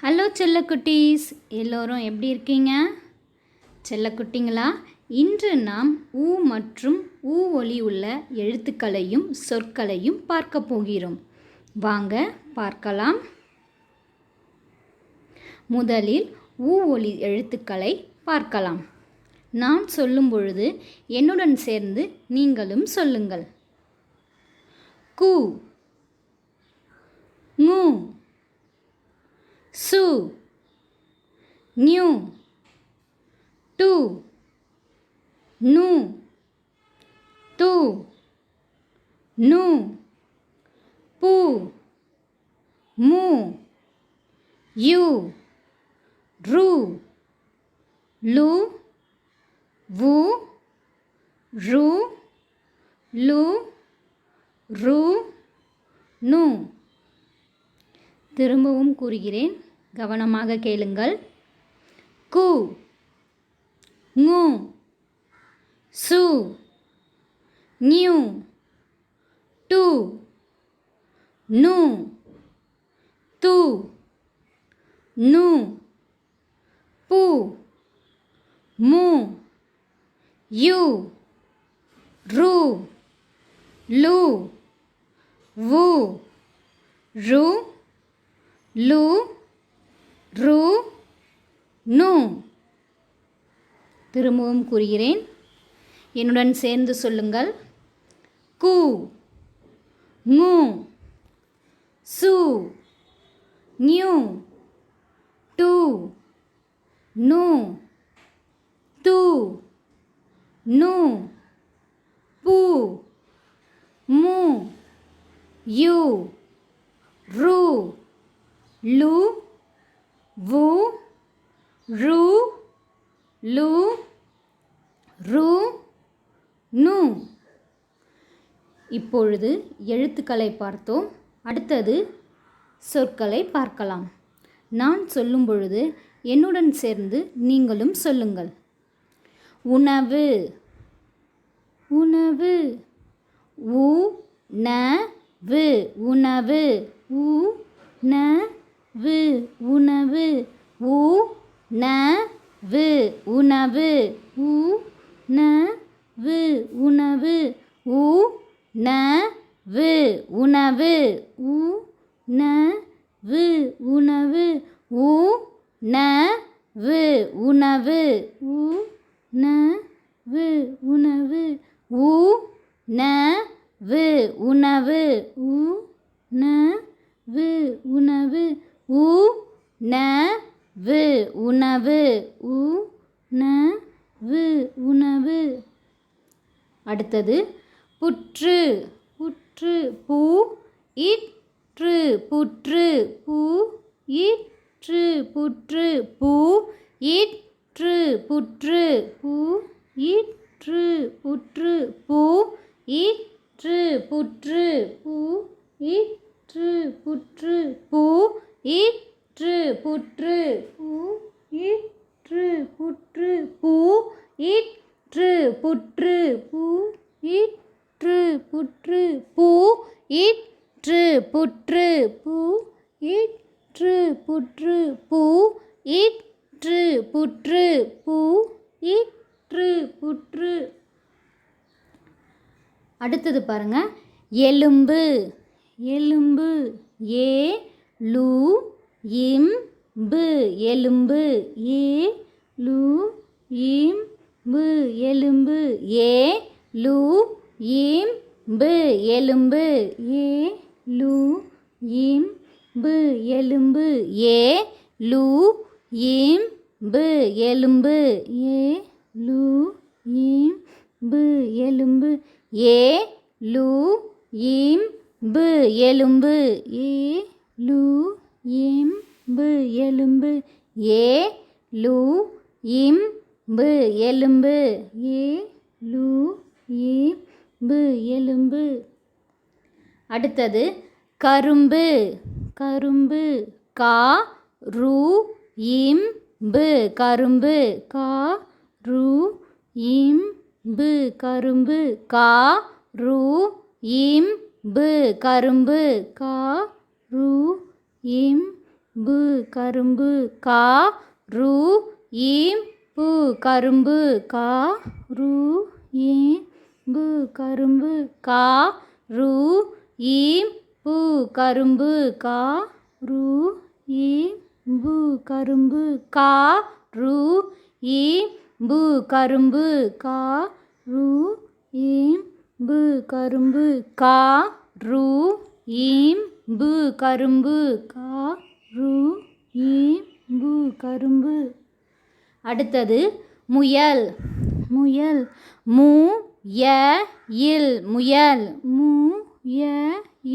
Hello செல்லக்குட்டீஸ், எல்லோரும் எப்படி இருக்கீங்க? செல்லக்குட்டிங்களா, இன்று நாம் ஊ மற்றும் ஊ ஒலி உள்ள எழுத்துக்களையும் சொற்களையும் பார்க்க போகிறோம். வாங்க பார்க்கலாம். முதலில் ஊ ஒலி எழுத்துக்களை பார்க்கலாம். நான் சொல்லும் பொழுது என்னுடன் சேர்ந்து நீங்களும் சொல்லுங்கள். கு, ங்கு, சு, ஞு, டு, நு, து, நு, பு, மு, யு, ரு, லு, வு, ரு, லு, ரு, நு. திரும்பவும் கூறுகிறேன், கவனமாக கேளுங்கள். கு, ங்கு, சு, ஞு, டு, நு, து, நு, பு, மு, யு, ரு, லு, வு, ரு, லு, ரு, நு. திரும்பவும் கூறுகிறேன், என்னுடன் சேர்ந்து சொல்லுங்கள். கு, ங்கு, சு, ஞு, டு, நு, து, நு, பு, மு, யு, ரு, லு, வு, ரு, லு, ரு, நு. இப்பொழுது எழுத்துக்களை பார்த்தோம். அடுத்தது சொற்களை பார்க்கலாம். நான் சொல்லும் பொழுது என்னுடன் சேர்ந்து நீங்களும் சொல்லுங்கள். உணவு, உணவு, உ ந வு, உணவு, உ ந வு, உணவு, உ ந வு, உணவு, உ ந வு, உணவு, உ ந வு, உணவு, உ ந வு, உணவு, உ ந வு, உணவு, உ ந வு, உணவு, உ ந வு, உணவு, உ ந வு, உணவு, உ ந வு, உணவு, உ ந வு, உணவு. அடுத்தது புற்று, புற்று, பு இற்று, புற்று, பு இற்று, புற்று, பு இற்று, புற்று, பு இற்று, புற்று, பு இற்று, புற்று, பு இற்று, புற்று, பு இற்று, புற்று, பு இற்று, புற்று, பு இற்று, புற்று, பு இற்று, புற்று, பு இற்று, புற்று, பு இற்று, புற்று, பு இற்று, புற்று, பு இற்று, புற்று. அடுத்தது பாருங்க. எலும்பு, எலும்பு, ஏ லு இம் பு, எலும்பு, ஏ லு இம் பு, எலும்பு, ஏ லு இம் பு, எலும்பு, ஏ லு இம் பு, எலும்பு, ஏ லு இம் பு, எலும்பு, ஏ லு இம் பு, எலும்பு, ஏ லு இம் பு, எலும்பு, ஏ லு இம் பு, எலும்பு, ஏ லு இம் பு, எலும்பு, ஏ லு இம் பு, எலும்பு. அடுத்தது கரும்பு, கரும்பு, கா ரு இம் பு, கரும்பு, கா ரு இம் பு, கரும்பு, கா ரு இம் பு, கரும்பு, கா ரு இம் பு கரும்பு கா ரு ஈம் பு கரும்பு கா ரு ஈம் பு கரும்பு கா ரு ஈம் பு கரும்பு கா ரு ஈம் பு கரும்பு கா ரு ஈம் பு கரும்பு கா ரு ஈம் பு கரும்பு கா ரு ஈம் பு கரும்பு கா ரு ஈம் பு கரும்பு. அடுத்தது முயல் முயல் மு ய இல் முயல் மு ய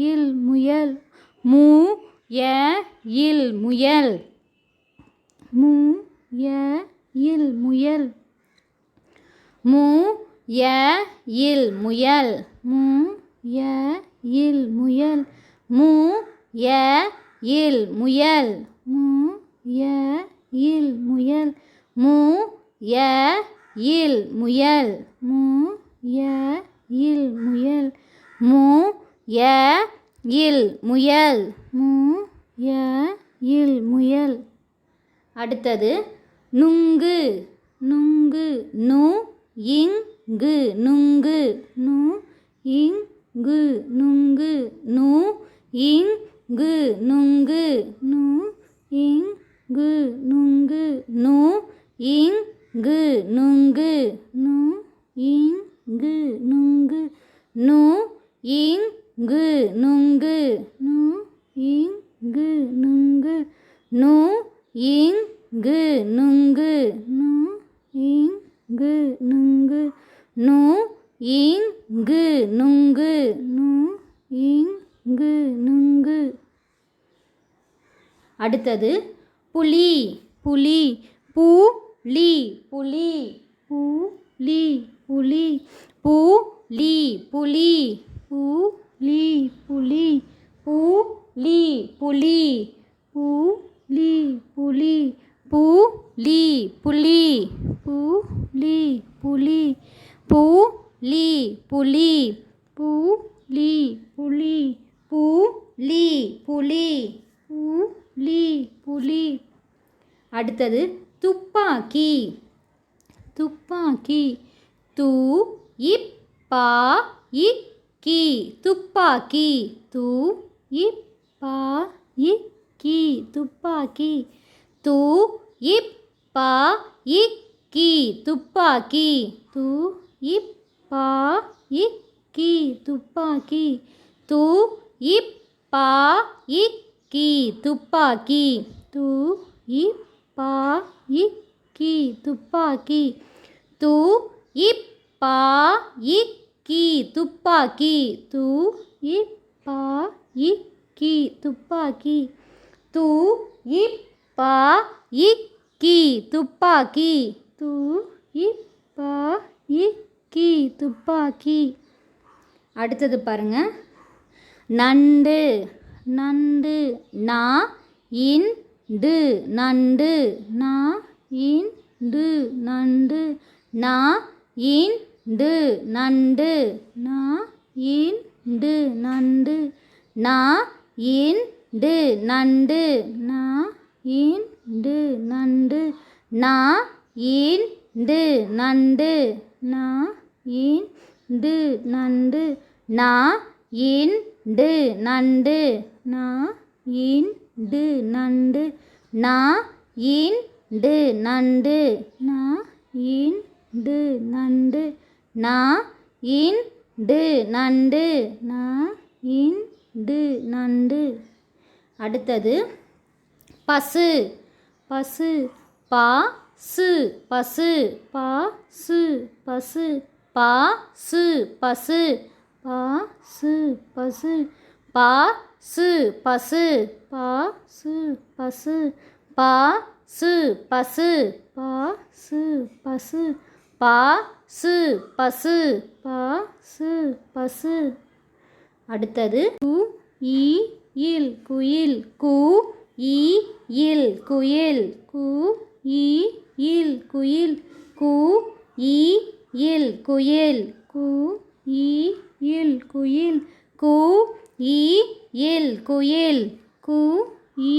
இல் முயல் மு ய இல் முயல் மு ய இல் முயல் மு ய இல் முயல் மு ய இல் முயல் மு ய இல் முயல் மு ய இல் முயல் மு ய இல் முயல் மு ய இல் முயல் மு ய இல் முயல் மு ய இல் முயல். அடுத்தது நுங்கு நுங்கு நு இங்கு நுங்கு நு இங்கு நுங்கு நு இங்கு நுங்கு நு இங்கு நுங்கு நு இங்கு நுங்கு நு இங்கு நுங்கு நு இங்கு நுங்கு நு இங்கு நுங்கு நு இங்கு நுங்கு நு இங்கு நுங்கு நு இங்கு நுங்கு நு இங்கு நுங்கு. அடுத்தது புலி புலி பு லி புலி பு லி புலி பு லி புலி பு லி புலி பு லி புலி பு லி புலி பு லி புலி பு லி புலி பு லி புலி பு லி புலி பு லி புலி பு லி புலி. அடுத்தது துப்பாக்கி துப்பாக்கி து இப் பா இக் கி துப்பாக்கி து இப் பா இக் கி துப்பாக்கி து இப் பா இக் கி துப்பாக்கி து இப் பா இக் கி துப்பாக்கி து இப் பா இக் கி துப்பாக்கி து இப் பா இக் கி துப்பாக்கி து இப் பா இக் கி துப்பாக்கி து இப் பா இக் கி துப்பாக்கி து இப் பா இக் கி துப்பாக்கி து இப் பா இக் கி துப்பாக்கி. அடுத்தது பாருங்க நண்டு நண்டு நா இண்டு நண்டு நா இண்டு நண்டு நா இண்டு நண்டு நா இண்டு நண்டு நா இண்டு நண்டு நா இண்டு நண்டு நா இண்டு நண்டு நா இண்டு நண்டு நா இண்டு நண்டு நா இண்டு நண்டு நா இண்டு நண்டு நா இண்டு நண்டு நா இண்டு நண்டு நா இண்டு நண்டு. அடுத்தது பசு பசு பா சு பசு பா சு பசு பா சு பசு பா சு பசு பா சு பசு பா சு பசு பா சு பசு பா சு பசு பா சு பசு பா சு பசு. அடுத்தது கு இ இல் குயில் கு இ இல் குயில் கு இ இல் குயில் கு இ இல் குயில் கு இ இல் குயில் கு இ இல் குயில் கு இ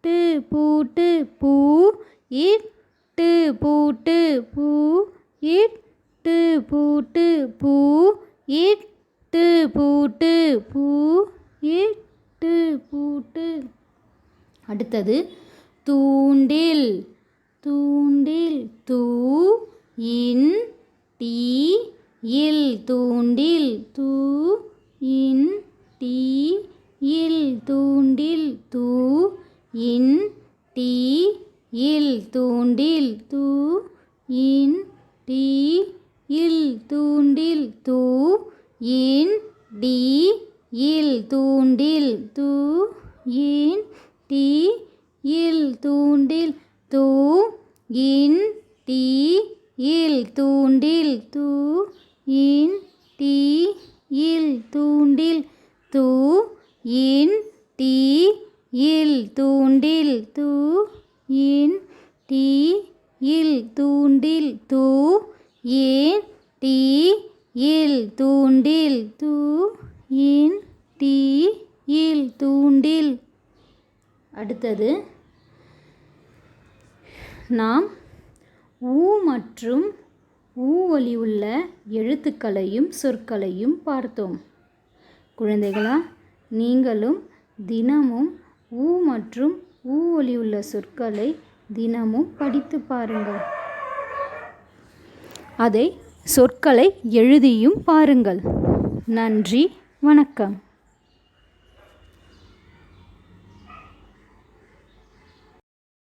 இட்டு பூட்டு பூ இட்டு பூட்டு பூ இட்டு பூட்டு பூ இட்டு பூட்டு பூ இட்டு பூட்டு. அடுத்தது தூண்டில் தூண்டில் தூ இன் டி இல் தூண்டில் தூ இன் டி இல் தூண்டில் தூ இன் டி இல் தூண்டில் தூ இன் டி இல் தூண்டில் தூ இன் டி இல் தூண்டில் தூ இன் டி இல் தூண்டில் தூ இன் டி இல் தூண்டில் தூ இன் டி இல் தூண்டில் தூ இன் டி இல் தூண்டில் தூ இன் டி இல் தூண்டில் தூ இன் டி இல் தூண்டில் தூ இன் டி இல் தூண்டில். அடுத்தது நாம் ஊ மற்றும் ஊ ஒலி உள்ள எழுத்துக்களையும் சொற்களையும் பார்த்தோம். குழந்தைகளா, நீங்களும் தினமும் ஊ மற்றும் ஊ ஒலி உள்ள சொற்களை தினமும் படித்து பாருங்கள். அதை சொற்களை எழுதியும் பாருங்கள். நன்றி, வணக்கம்.